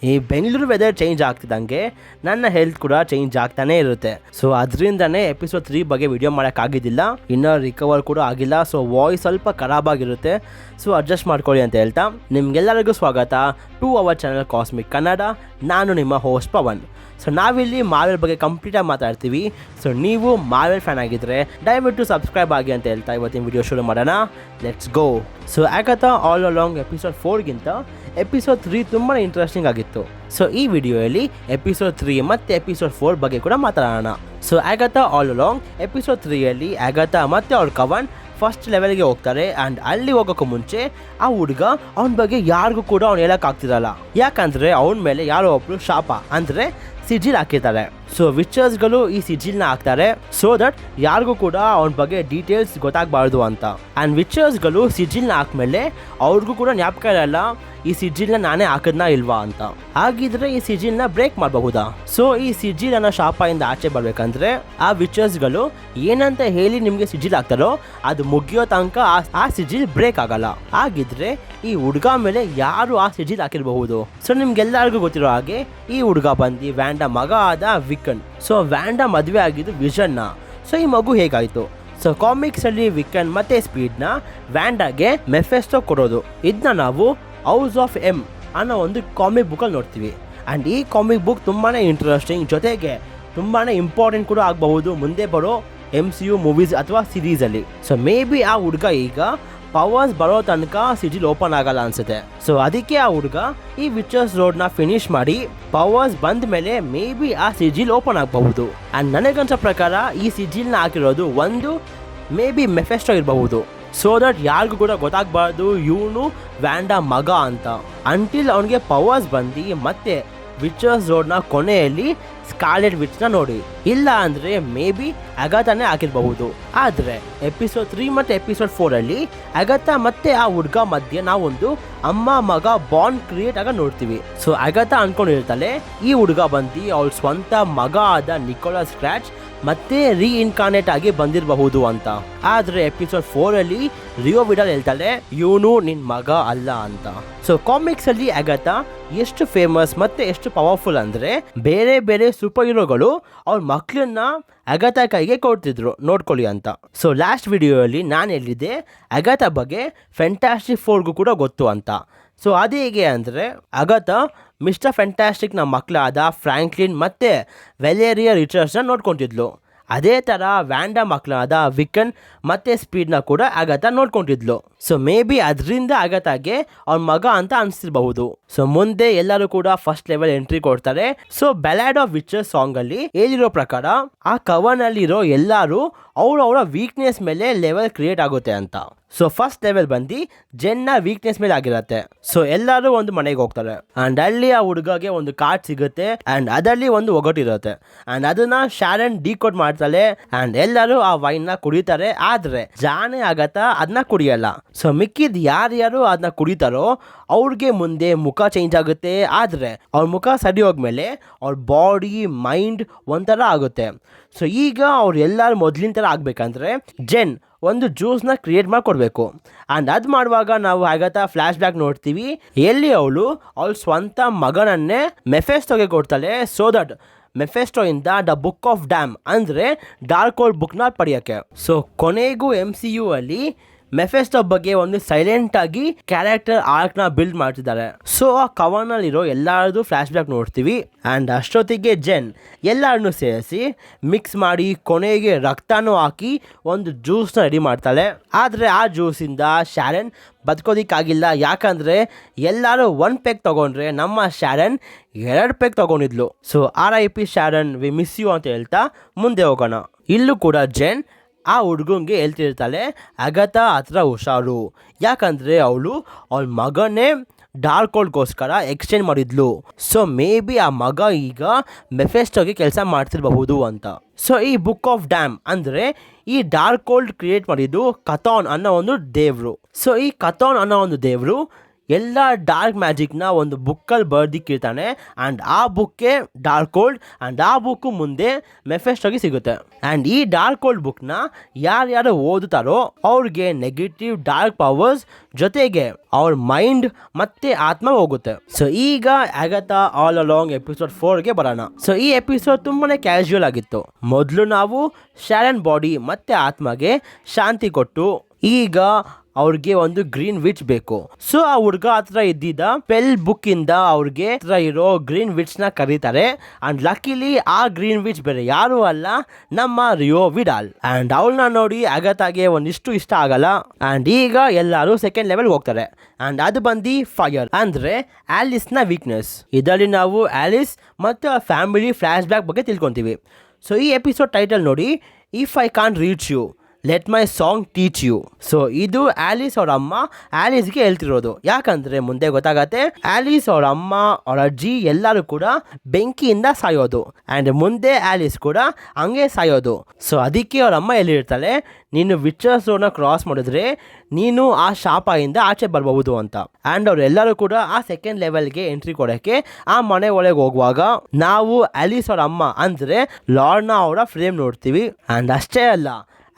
ಈ Bengaluru weather change ಆಗ್ತಿದ್ದಂಗೆ ನನ್ನ health ಕೂಡ ಚೇಂಜ್ ಆಗ್ತಾನೆ ಇರುತ್ತೆ. ಸೊ ಅದರಿಂದನೇ ಎಪಿಸೋಡ್ 3 ಬಗ್ಗೆ ವಿಡಿಯೋ ಮಾಡೋಕ್ಕಾಗಿದ್ದಿಲ್ಲ, ಇನ್ನೂ ರಿಕವರ್ ಕೂಡ ಆಗಿಲ್ಲ. ಸೊ ವಾಯ್ಸ್ ಸ್ವಲ್ಪ ಖರಾಬ್ ಆಗಿರುತ್ತೆ, ಸೊ ಅಡ್ಜಸ್ಟ್ ಮಾಡ್ಕೊಳ್ಳಿ ಅಂತ ಹೇಳ್ತಾ ನಿಮ್ಗೆಲ್ಲರಿಗೂ ಸ್ವಾಗತ to our channel Cosmic Kannada. ನಾನು ನಿಮ್ಮ ಹೋಸ್ಟ್ ಪವನ್. ಸೊ ನಾವಿಲ್ಲಿ ಮಾರ್ವೆಲ್ ಬಗ್ಗೆ ಕಂಪ್ಲೀಟಾಗಿ ಮಾತಾಡ್ತೀವಿ. ಸೊ ನೀವು ಮಾರ್ವೆಲ್ ಫ್ಯಾನ್ ಆಗಿದ್ರೆ ದಯವಿಟ್ಟು ಸಬ್ಸ್ಕ್ರೈಬ್ ಆಗಿ ಅಂತ ಹೇಳ್ತಾ ಇವತ್ತಿನ ವಿಡಿಯೋ ಶುರು ಮಾಡೋಣ. Let's go. ಸೊ ಆಗತಾ ಆಲ್ ಅಲಾಂಗ್ ಎಪಿಸೋಡ್ 4ಗಿಂತ ಎಪಿಸೋಡ್ 3 ತುಂಬಾ ಇಂಟ್ರೆಸ್ಟಿಂಗ್ ಆಗಿತ್ತು. ಸೊ ಈ ವಿಡಿಯೋಯಲ್ಲಿ ಎಪಿಸೋಡ್ 3 ಮತ್ತು ಎಪಿಸೋಡ್ 4 ಬಗ್ಗೆ ಕೂಡ ಮಾತಾಡೋಣ. ಸೊ ಆಗತಾ ಆಲ್ ಅಲಾಂಗ್ ಎಪಿಸೋಡ್ 3ಯಲ್ಲಿ ಆಗತಾ ಮತ್ತು ಅವ್ರ ಕವನ್ ಫಸ್ಟ್ ಲೆವೆಲ್ಗೆ ಹೋಗ್ತಾರೆ. ಆ್ಯಂಡ್ ಅಲ್ಲಿ ಹೋಗೋಕ್ಕೂ ಮುಂಚೆ ಆ ಹುಡುಗ ಅವನ ಬಗ್ಗೆ ಯಾರಿಗೂ ಕೂಡ ಅವ್ನು ಹೇಳೋಕ್ಕಾಗ್ತಿರಲ್ಲ, ಯಾಕಂದರೆ ಅವನ ಮೇಲೆ ಯಾರೋ ಒಬ್ಬರು ಶಾಪ ಅಂದರೆ ಸಿಜಿಲ್ ಹಾಕಿರ್ತಾರೆ. ಸೊ ವಿಚರ್ಸ್ಗಳು ಈ ಸಿಜಿಲ್ನ ಹಾಕ್ತಾರೆ ಸೊ ದಟ್ ಯಾರಿಗೂ ಕೂಡ ಅವನ ಬಗ್ಗೆ ಡೀಟೇಲ್ಸ್ ಗೊತ್ತಾಗಬಾರ್ದು ಅಂತ. ಆ್ಯಂಡ್ ವಿಚರ್ಸ್ಗಳು ಸಿಜಿಲ್ನ ಹಾಕ್ಮೇಲೆ ಅವ್ರಿಗೂ ಕೂಡ ಜ್ಞಾಪಕ ಇರಲ್ಲ ಈ ಸಿಜಿಲ್ನ ನಾನೇ ಹಾಕಿದ್ನಾ ಇಲ್ವಾ ಅಂತ. ಹಾಗಿದ್ರೆ ಈ ಸಿಜಿಲ್ನ ಬ್ರೇಕ್ ಮಾಡಬಹುದಾ? ಸೊ ಈ ಸಿಜಿಲ್ ಅನ್ನೋ ಶಾಪದಿಂದ ಆಚೆ ಬರ್ಬೇಕಂದ್ರೆ ಆ ವಿಚರ್ಸ್ಗಳು ಏನಂತ ಹೇಳಿ ನಿಮಗೆ ಸಿಜಿಲ್ ಹಾಕ್ತಾರೋ ಅದು ಮುಗಿಯೋ ತನಕ ಆ ಸಿಜಿಲ್ ಬ್ರೇಕ್ ಆಗಲ್ಲ. ಹಾಗಿದ್ರೆ ಈ ಹುಡುಗ ಮೇಲೆ ಯಾರು ಆ ಸಿಜಿಲ್ ಹಾಕಿರಬಹುದು? ಸೊ ನಿಮ್ಗೆಲ್ಲರಿಗೂ ಗೊತ್ತಿರೋ ಹಾಗೆ ಈ ಹುಡುಗ ಬಂದು ವ್ಯಾಂಡಾ ಮಗ ಆದ ವಿಕನ್. ಸೊ ವ್ಯಾಂಡಾ ಮದುವೆ ಆಗಿದ್ದು ವಿಷನ್ನ. ಸೊ ಈ ಮಗು ಹೇಗಾಯಿತು? ಸೊ ಕಾಮಿಕ್ಸ್ ಅಲ್ಲಿ ವಿಕನ್ ಮತ್ತೆ ಸ್ಪೀಡ್ನ ವ್ಯಾಂಡಾಗೆ ಮೆಫೆಸ್ಟೋ ಕೊಡೋದು, ಇದನ್ನ ನಾವು ಹೌಸ್ ಆಫ್ ಎಮ್ ಅನ್ನೋ ಒಂದು ಕಾಮಿಕ್ ಬುಕ್ಕಲ್ಲಿ ನೋಡ್ತೀವಿ. ಆ್ಯಂಡ್ ಈ ಕಾಮಿಕ್ ಬುಕ್ ತುಂಬಾ ಇಂಟ್ರೆಸ್ಟಿಂಗ್, ಜೊತೆಗೆ ತುಂಬಾ ಇಂಪಾರ್ಟೆಂಟ್ ಕೂಡ ಆಗಬಹುದು ಮುಂದೆ ಬರೋ MCU ಮೂವೀಸ್ ಅಥವಾ ಸಿರೀಸಲ್ಲಿ. ಸೊ ಮೇ ಬಿ ಆ ಹುಡುಗ ಈಗ ಪವರ್ಸ್ ಬರೋ ತನಕ ಸಿಜಿಲ್ ಓಪನ್ ಆಗಲ್ಲ ಅನ್ಸುತ್ತೆ. ಸೊ ಅದಕ್ಕೆ ಆ ಹುಡುಗ ಈ ವಿಚರ್ಸ್ ರೋಡ್ನ ಫಿನಿಶ್ ಮಾಡಿ ಪವರ್ಸ್ ಬಂದ ಮೇಲೆ ಮೇ ಬಿ ಆ ಸಿಜಿಲ್ ಓಪನ್ ಆಗಬಹುದು. ಆ್ಯಂಡ್ ನನಗನ್ಸೋ ಪ್ರಕಾರ ಈ ಸಿಜಿಲ್ನ ಹಾಕಿರೋದು ಒಂದು ಮೇ ಬಿ ಮೆಫೆಸ್ಟೋ ಇರಬಹುದು, ಸೊ ದಟ್ ಯಾರಿಗೂ ಕೂಡ ಗೊತ್ತಾಗಬಾರ್ದು ಇವನು ವ್ಯಾಂಡಾ ಮಗ ಅಂತ, ಅಂಟಿಲ್ ಅವನಿಗೆ ಪವರ್ಸ್ ಬಂದು ಮತ್ತೆ ವಿಚರ್ಸ್ ರೋಡ್ನ ಕೊನೆಯಲ್ಲಿ ಸ್ಕಾರ್ಲೆಟ್ ವಿಚ್ನ ನೋಡಿ. ಇಲ್ಲ ಅಂದರೆ ಮೇ ಬಿ ಅಗತಾನೇ ಹಾಕಿರಬಹುದು. ಆದರೆ ಎಪಿಸೋಡ್ 3 ಮತ್ತು ಎಪಿಸೋಡ್ 4ಅಲ್ಲಿ ಅಗತಾ ಮತ್ತೆ ಆ ಹುಡುಗ ಮಧ್ಯೆ ನಾವೊಂದು ಅಮ್ಮ ಮಗ ಬಾಂಡ್ ಕ್ರಿಯೇಟ್ ಆಗ ನೋಡ್ತೀವಿ. ಸೊ ಅಗತಾ ಅನ್ಕೊಂಡಿರ್ತಾಳೆ ಈ ಹುಡುಗ ಬಂದು ಅವಳ ಸ್ವಂತ ಮಗ ಆದ ನಿಕೋಲಸ್ ಸ್ಕ್ರಾಚ್ ಮತ್ತೆ ರೀಇನ್ಕಾರ್ನೇಟ್ ಆಗಿ ಬಂದಿರಬಹುದು ಅಂತ. ಆದರೆ ಎಪಿಸೋಡ್ 4ಅಲ್ಲಿ ರಿಯೋ ವಿಡಲ್ ಹೇಳ್ತಾಳೆ ಇವನು ನಿನ್ನ ಮಗ ಅಲ್ಲ ಅಂತ. ಸೊ ಕಾಮಿಕ್ಸ್ ಅಲ್ಲಿ ಅಗತಾ ಎಷ್ಟು ಫೇಮಸ್ ಮತ್ತೆ ಎಷ್ಟು ಪವರ್ಫುಲ್ ಅಂದರೆ ಬೇರೆ ಬೇರೆ ಸೂಪರ್ ಹೀರೋಗಳು ಅವ್ರ ಮಕ್ಕಳನ್ನ ಅಗತಾ ಕೈಗೆ ಕೊಡ್ತಿದ್ರು ನೋಡ್ಕೊಳ್ಳಿ ಅಂತ. ಸೊ ಲಾಸ್ಟ್ ವಿಡಿಯೋಯಲ್ಲಿ ನಾನು ಹೇಳಿದ್ದೆ ಅಗತಾ ಬಗ್ಗೆ ಫ್ಯಾಂಟಾಸ್ಟಿಕ್ 4ಗೂ ಕೂಡ ಗೊತ್ತು ಅಂತ. ಸೊ ಅದು ಹೇಗೆ ಅಂದರೆ ಅಗತಾ ಮಿಸ್ಟರ್ ಫ್ಯಾಂಟಾಸ್ಟಿಕ್ನ ಮಕ್ಕಳಾದ ಫ್ರ್ಯಾಂಕ್ಲಿನ್ ಮತ್ತು ವ್ಯಾಲೇರಿಯಾ ರಿಚರ್ಡ್ಸ್ನ ನೋಡ್ಕೊತಿದ್ಲು. ಅದೇ ಥರ ವ್ಯಾಂಡಾ ಮಕ್ಕಳಾದ ವಿಕನ್ ಮತ್ತು ಸ್ಪೀಡ್ನ ಕೂಡ ಅಗತಾ ನೋಡ್ಕೊತಿದ್ಲು. ಸೊ ಮೇ ಬಿ ಅದರಿಂದ ಅಗತಾಗೆ ಅವ್ರ ಮಗ ಅಂತ ಅನಿಸ್ತಿರಬಹುದು. ಸೊ ಮುಂದೆ ಎಲ್ಲರೂ ಕೂಡ ಫಸ್ಟ್ ಲೆವೆಲ್ ಎಂಟ್ರಿ ಕೊಡ್ತಾರೆ. ಸೊ ಬ್ಯಾಲೆಡ್ ಆಫ್ ವಿಚರ್ಸ್ ಸಾಂಗಲ್ಲಿ ಹೇಳಿರೋ ಪ್ರಕಾರ ಆ ಕವನಲ್ಲಿರೋ ಎಲ್ಲರೂ ಅವರವರ ವೀಕ್ನೆಸ್ ಮೇಲೆ ಲೆವೆಲ್ ಕ್ರಿಯೇಟ್ ಆಗುತ್ತೆ ಅಂತ. ಸೊ ಫಸ್ಟ್ ಲೆವೆಲ್ ಬಂದು ಜೆನ್ನ ವೀಕ್ನೆಸ್ ಮೇಲೆ ಆಗಿರತ್ತೆ. ಸೊ ಎಲ್ಲರೂ ಒಂದು ಮನೆಗೆ ಹೋಗ್ತಾರೆ ಅಂಡ್ ಅಲ್ಲಿ ಆ ಹುಡುಗಗೆ ಒಂದು ಕಾರ್ಡ್ ಸಿಗುತ್ತೆ ಅಂಡ್ ಅದರಲ್ಲಿ ಒಂದು ಒಗಟಿರುತ್ತೆ ಅಂಡ್ ಅದನ್ನ ಶಾರನ್ ಡಿಕೋಡ್ ಮಾಡ್ತಾಳೆ ಅಂಡ್ ಎಲ್ಲರೂ ಆ ವೈನ್ ನ ಕುಡಿತಾರೆ. ಆದ್ರೆ ಜಾನೆ ಆಗತ್ತಾ ಅದನ್ನ ಕುಡಿಯಲ್ಲ. ಸೊ ಮಿಕ್ಕಿದ್ ಯಾರ್ಯಾರು ಅದನ್ನ ಕುಡಿತಾರೋ ಅವ್ರಿಗೆ ಮುಂದೆ ಮುಖ ಚೇಂಜ್ ಆಗುತ್ತೆ. ಆದ್ರೆ ಅವ್ರ ಮುಖ ಸರಿ ಹೋದ್ಮೇಲೆ ಅವ್ರ ಬಾಡಿ ಮೈಂಡ್ ಒಂಥರ ಆಗುತ್ತೆ. ಸೊ ಈಗ ಅವ್ರು ಎಲ್ಲರೂ ಮೊದಲಿನ ಥರ ಆಗ್ಬೇಕಂದ್ರೆ ಜೆನ್ ಒಂದು ಜ್ಯೂಸ್ನ ಕ್ರಿಯೇಟ್ ಮಾಡಿಕೊಡ್ಬೇಕು. ಆ್ಯಂಡ್ ಅದು ಮಾಡುವಾಗ ನಾವು ಆಗತ್ತಾ ಫ್ಲ್ಯಾಶ್ ಬ್ಯಾಕ್ ನೋಡ್ತೀವಿ ಎಲ್ಲಿ ಅವಳು ಅವಳ ಸ್ವಂತ ಮಗನನ್ನೇ ಮೆಫೆಸ್ಟೋಗೆ ಕೊಡ್ತಾಳೆ ಸೊ ದಟ್ ಮೆಫೆಸ್ಟೋ ಇಂದ ದ ಬುಕ್ ಆಫ್ ಡ್ಯಾಮ್ ಅಂದರೆ ಡಾರ್ಕ್ ಹೋಲ್ಡ್ ಬುಕ್ನ ಪಡೆಯೋಕ್ಕೆ. ಸೊ ಕೊನೆಗೂ MCU ಅಲ್ಲಿ ಮೆಫೆಸ್ಟೋ ಬಗ್ಗೆ ಒಂದು ಸೈಲೆಂಟ್ ಆಗಿ ಕ್ಯಾರೆಕ್ಟರ್ ಆರ್ಕ್ ನ ಬಿಲ್ಡ್ ಮಾಡ್ತಿದ್ದಾರೆ. ಸೊ ಆ ಕವನಲ್ಲಿರೋ ಎಲ್ಲಾರದು ಫ್ಲಾಶ್ ಬ್ಯಾಕ್ ನೋಡ್ತೀವಿ ಅಂಡ್ ಅಷ್ಟೊತ್ತಿಗೆ ಜೆನ್ ಎಲ್ಲರನ್ನು ಸೇರಿಸಿ ಮಿಕ್ಸ್ ಮಾಡಿ ಕೊನೆಗೆ ರಕ್ತನೂ ಹಾಕಿ ಒಂದು ಜ್ಯೂಸ್ನ ರೆಡಿ ಮಾಡ್ತಾಳೆ. ಆದರೆ ಆ ಜ್ಯೂಸಿಂದ ಶಾರನ್ ಬದುಕೋದಿಕ್ಕಾಗಿಲ್ಲ, ಯಾಕಂದರೆ ಎಲ್ಲರೂ 1 ಪೆಗ್ ತಗೊಂಡ್ರೆ ನಮ್ಮ ಶಾರನ್ 2 ಪೆಗ್ ತಗೊಂಡಿದ್ಲು. So RIP Sharon, we miss you ಅಂತ ಹೇಳ್ತಾ ಮುಂದೆ ಹೋಗೋಣ. ಇಲ್ಲೂ ಕೂಡ ಜೆನ್ ಆ ಹುಡುಗಂಗೆ ಹೇಳ್ತಿರ್ತಾಳೆ ಅಗತಾ ಹತ್ರ ಹುಷಾರು, ಯಾಕಂದರೆ ಅವಳು ಅವಳ ಮಗನೇ ಡಾರ್ಕ್ ಹೋಲ್ಡ್ಗೋಸ್ಕರ ಎಕ್ಸ್ಚೇಂಜ್ ಮಾಡಿದ್ಲು. ಸೊ ಮೇ ಬಿ ಆ ಮಗ ಈಗ ಮೆಫೆಸ್ಟೋಗೆ ಕೆಲಸ ಮಾಡ್ತಿರಬಹುದು ಅಂತ. ಸೊ ಈ ಬುಕ್ ಆಫ್ ಡ್ಯಾಮ್ ಅಂದರೆ ಈ ಡಾರ್ಕ್ ಹೋಲ್ಡ್ ಕ್ರಿಯೇಟ್ ಮಾಡಿದ್ದು ಕಥಾನ್ ಅನ್ನೋ ಒಂದು ದೇವರು. ಸೊ ಈ ಕಥಾನ್ ಅನ್ನೋ ಒಂದು ದೇವರು ಎಲ್ಲ ಡಾರ್ಕ್ ಮ್ಯಾಜಿಕ್ನ ಒಂದು ಬುಕ್ಕಲ್ಲಿ ಬರ್ದಿಕ್ಕಿರ್ತಾನೆ ಆ್ಯಂಡ್ ಆ ಬುಕ್ಕೇ ಡಾರ್ಕ್ ಓಲ್ಡ್ ಆ್ಯಂಡ್ ಆ ಬುಕ್ಕು ಮುಂದೆ ಮೆಫೆಸ್ಟೋಗೆ ಸಿಗುತ್ತೆ. ಆ್ಯಂಡ್ ಈ ಡಾರ್ಕ್ ಓಲ್ಡ್ ಬುಕ್ನ ಯಾರ್ಯಾರು ಓದುತ್ತಾರೋ ಅವ್ರಿಗೆ ನೆಗೆಟಿವ್ ಡಾರ್ಕ್ ಪವರ್ಸ್ ಜೊತೆಗೆ ಅವ್ರ ಮೈಂಡ್ ಮತ್ತೆ ಆತ್ಮ ಹೋಗುತ್ತೆ. ಸೊ ಈಗ ಅಗತಾ ಆಲ್ ಅಲಾಂಗ್ ಎಪಿಸೋಡ್ 4ಗೆ ಬರೋಣ. ಸೊ ಈ ಎಪಿಸೋಡ್ ತುಂಬಾನೇ ಕ್ಯಾಶುಯಲ್ ಆಗಿತ್ತು. ಮೊದಲು ನಾವು ಶಾರನ್ ಬಾಡಿ ಮತ್ತೆ ಆತ್ಮಗೆ ಶಾಂತಿ ಕೊಟ್ಟು ಈಗ ಅವ್ರಿಗೆ ಒಂದು ಗ್ರೀನ್ ವಿಚ್ ಬೇಕು. ಸೊ ಆ ಹುಡ್ಗ ಹತ್ರ ಇದ್ದಿದ್ದ ಪೆಲ್ ಬುಕ್ ಇಂದ ಅವ್ರಿಗೆ ಹತ್ರ ಇರೋ ಗ್ರೀನ್ ವಿಚ್ ನ ಕರೀತಾರೆ. ಅಂಡ್ ಲಕ್ಕಿಲಿ ಆ ಗ್ರೀನ್ ವಿಚ್ ಬೇರೆ ಯಾರು ಅಲ್ಲ, ನಮ್ಮ ರಿಯೋ ವಿಡಾಲ್. ಅಂಡ್ ಅವಳನ್ನ ನೋಡಿ ಅಗತಾಗೆ ಒಂದಿಷ್ಟು ಇಷ್ಟ ಆಗಲ್ಲ. ಅಂಡ್ ಈಗ ಎಲ್ಲರೂ ಸೆಕೆಂಡ್ ಲೆವೆಲ್ ಹೋಗ್ತಾರೆ. ಅಂಡ್ ಅದು ಬಂದು ಫೈರ್ ಅಂದ್ರೆ ಆಲಿಸ್ ನ ವೀಕ್ನೆಸ್. ಇದರಲ್ಲಿ ನಾವು ಆಲಿಸ್ ಮತ್ತು ಫ್ಯಾಮಿಲಿ ಫ್ಲಾಶ್ ಬ್ಯಾಕ್ ಬಗ್ಗೆ ತಿಳ್ಕೊಂತೀವಿ. ಸೊ ಈ ಎಪಿಸೋಡ್ ಟೈಟಲ್ ನೋಡಿ, if I can't reach you let my song teach you. So ಇದು ಆಲಿಸ್ ಅವ್ರ ಅಮ್ಮ ಆಲಿಸ್ಗೆ ಹೇಳ್ತಿರೋದು. ಯಾಕಂದ್ರೆ ಮುಂದೆ ಗೊತ್ತಾಗತ್ತೆ ಆಲಿಸ್ ಅವ್ರ ಅಮ್ಮ ಅವ್ರ ಅಜ್ಜಿ ಎಲ್ಲರೂ ಕೂಡ ಬೆಂಕಿಯಿಂದ ಸಾಯೋದು ಆ್ಯಂಡ್ ಮುಂದೆ ಆಲಿಸ್ ಕೂಡ ಹಂಗೆ ಸಾಯೋದು. ಸೊ ಅದಕ್ಕೆ ಅವ್ರ ಅಮ್ಮ ಎಲ್ಲಿರ್ತಾಳೆ, ನೀನು ವಿಚರ್ಸ್ ರೋಡ್ನ ಕ್ರಾಸ್ ಮಾಡಿದ್ರೆ ನೀನು ಆ ಶಾಪದಿಂದ ಆಚೆ ಬರಬಹುದು ಅಂತ. ಆ್ಯಂಡ್ ಅವರೆಲ್ಲರೂ ಕೂಡ ಆ ಸೆಕೆಂಡ್ ಲೆವೆಲ್ಗೆ ಎಂಟ್ರಿ ಕೊಡೋಕ್ಕೆ ಆ ಮನೆ ಒಳಗೆ ಹೋಗುವಾಗ ನಾವು ಆಲಿಸ್ ಅವ್ರ ಅಮ್ಮ ಅಂದರೆ ಲಾರ್ನಾ ಅವರ ಫ್ರೇಮ್ ನೋಡ್ತೀವಿ. ಆ್ಯಂಡ್ ಅಷ್ಟೇ ಅಲ್ಲ,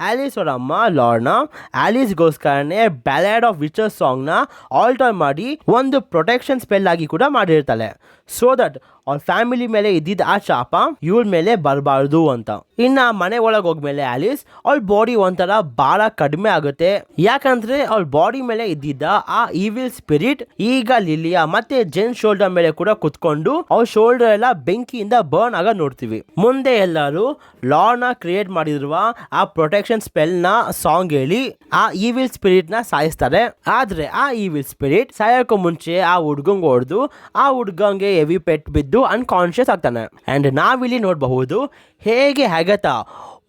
ಆಲಿಸ್ ಅವರ ಅಮ್ಮ ಲಾರ್ನಾ ಆಲಿಸ್ಗೋಸ್ಕರನೇ ಬ್ಯಾಲೆಡ್ ಆಫ್ ವಿಚರ್ಸ್ ಸಾಂಗ್ನ ಆಲ್ಟರ್ ಮಾಡಿ ಒಂದು ಪ್ರೊಟೆಕ್ಷನ್ ಸ್ಪೆಲ್ ಆಗಿ ಕೂಡ ಮಾಡಿರ್ತಾಳೆ. ಸೊ ದಟ್ ಅವ್ರ ಫ್ಯಾಮಿಲಿ ಮೇಲೆ ಇದ್ದಿದ್ದ ಆ ಶಾಪ ಇವಳ ಮೇಲೆ ಬರಬಾರ್ದು ಅಂತ. ಇನ್ನು ಮನೆ ಒಳಗೆ ಹೋಗ್ಮೇಲೆ ಆಲಿಸ್ ಅವಳ ಬಾಡಿ ಒಂಥರ ಭಾಳ ಕಡಿಮೆ ಆಗುತ್ತೆ. ಯಾಕಂದ್ರೆ ಅವಳ ಬಾಡಿ ಮೇಲೆ ಇದ್ದಿದ್ದ ಆ ಈವಿಲ್ ಸ್ಪಿರಿಟ್ ಈಗ ಲಿಲಿಯಾ ಮತ್ತೆ ಜೆನ್ ಶೋಲ್ಡರ್ ಮೇಲೆ ಕೂಡ ಕುತ್ಕೊಂಡು ಅವ್ರ ಶೋಲ್ಡರ್ ಎಲ್ಲ ಬೆಂಕಿಯಿಂದ ಬರ್ನ್ ಆಗ ನೋಡ್ತೀವಿ. ಮುಂದೆ ಎಲ್ಲರೂ ಲಾರ್ನ ಕ್ರಿಯೇಟ್ ಮಾಡಿರುವ ಆ ಪ್ರೊಟೆಕ್ಷನ್ ಸ್ಪೆಲ್ ನ ಸಾಂಗ್ ಹೇಳಿ ಆ ಈವಿಲ್ ಸ್ಪಿರಿಟ್ ನ ಸಾಯಿಸ್ತಾರೆ. ಆದ್ರೆ ಆ ಈವಿಲ್ ಸ್ಪಿರಿಟ್ ಸಾಯಕ್ಕೂ ಮುಂಚೆ ಆ ಹುಡ್ಗಂಗ್ ಹೊಡೆದು ಆ ಹುಡ್ಗಂಗೆ ಹೆವಿ ಪೆಟ್ ಬಿದ್ದು ಅನ್ಕಾನ್ಶಿಯಸ್ ಆಗ್ತಾನೆ. ಅಂಡ್ ನಾವಿಲ್ಲಿ ನೋಡಬಹುದು ಹೇಗೆ ಅಗತಾ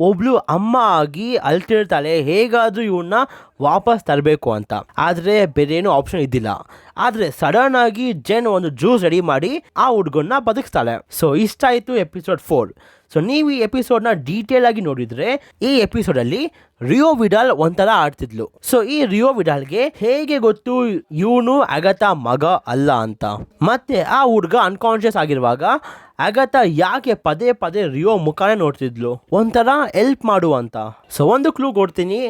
ಒಬ್ಳು ಅಮ್ಮ ಆಗಿ ಅಳ್ತಿರ್ತಾಳೆ, ಹೇಗಾದ್ರೂ ಇವನ್ನ ವಾಪಸ್ ತರಬೇಕು ಅಂತ. ಆದರೆ ಬೇರೇನೂ ಆಪ್ಷನ್ ಇದ್ದಿಲ್ಲ. ಆದರೆ ಸಡನ್ ಆಗಿ ಜೆನ್ ಒಂದು ಜ್ಯೂಸ್ ರೆಡಿ ಮಾಡಿ ಆ ಹುಡ್ಗನ್ನ ಬದುಕಿಸ್ತಾಳೆ. ಸೊ ಇಷ್ಟ ಆಯಿತು ಎಪಿಸೋಡ್ 4. ಸೊ ನೀವು ಈ ಎಪಿಸೋಡ್ನ ಡೀಟೇಲ್ ಆಗಿ ನೋಡಿದ್ರೆ ಈ ಎಪಿಸೋಡಲ್ಲಿ ರಿಯೋ ವಿಡಾಲ್ ಒಂಥರ ಆಡ್ತಿದ್ಲು. ಸೊ ಈ ರಿಯೋ ವಿಡಾಲ್ಗೆ ಹೇಗೆ ಗೊತ್ತು ಇವನು ಅಗತಾ ಮಗ ಅಲ್ಲ ಅಂತ. ಮತ್ತೆ ಆ ಹುಡ್ಗ ಅನ್ಕಾನ್ಶಿಯಸ್ ಆಗಿರುವಾಗ ಅಗತಾ ಯಾಕೆ ಪದೇ ಪದೇ ರಿಯೋ ಮುಖಾನೇ ನೋಡ್ತಿದ್ಲು, ಒಂಥರ ಹೆಲ್ಪ್ ಮಾಡುವಂತ. ಸೊ ಒಂದು ಕ್ಲೂ ಕೊಡ್ತೀನಿ,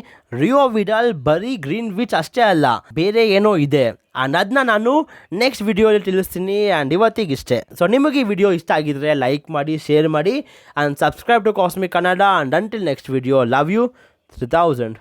ರಿಯೋ ವಿಡಾಲ್ ಬರೀ ಗ್ರೀನ್ ವಿಚ್ ಅಷ್ಟೇ ಅಲ್ಲ, ಬೇರೆ ಏನೋ ಇದೆ. ಆ್ಯಂಡ್ ಅದನ್ನ ನಾನು ನೆಕ್ಸ್ಟ್ ವಿಡಿಯೋಲಿ ತಿಳಿಸ್ತೀನಿ. ಆ್ಯಂಡ್ ಇವತ್ತಿಗಿಷ್ಟೇ. ಸೊ ನಿಮಗೆ ಈ ವಿಡಿಯೋ ಇಷ್ಟ ಆಗಿದ್ರೆ ಲೈಕ್ ಮಾಡಿ, ಶೇರ್ ಮಾಡಿ and subscribe to Cosmic Kannada. And until next video, love you 3000.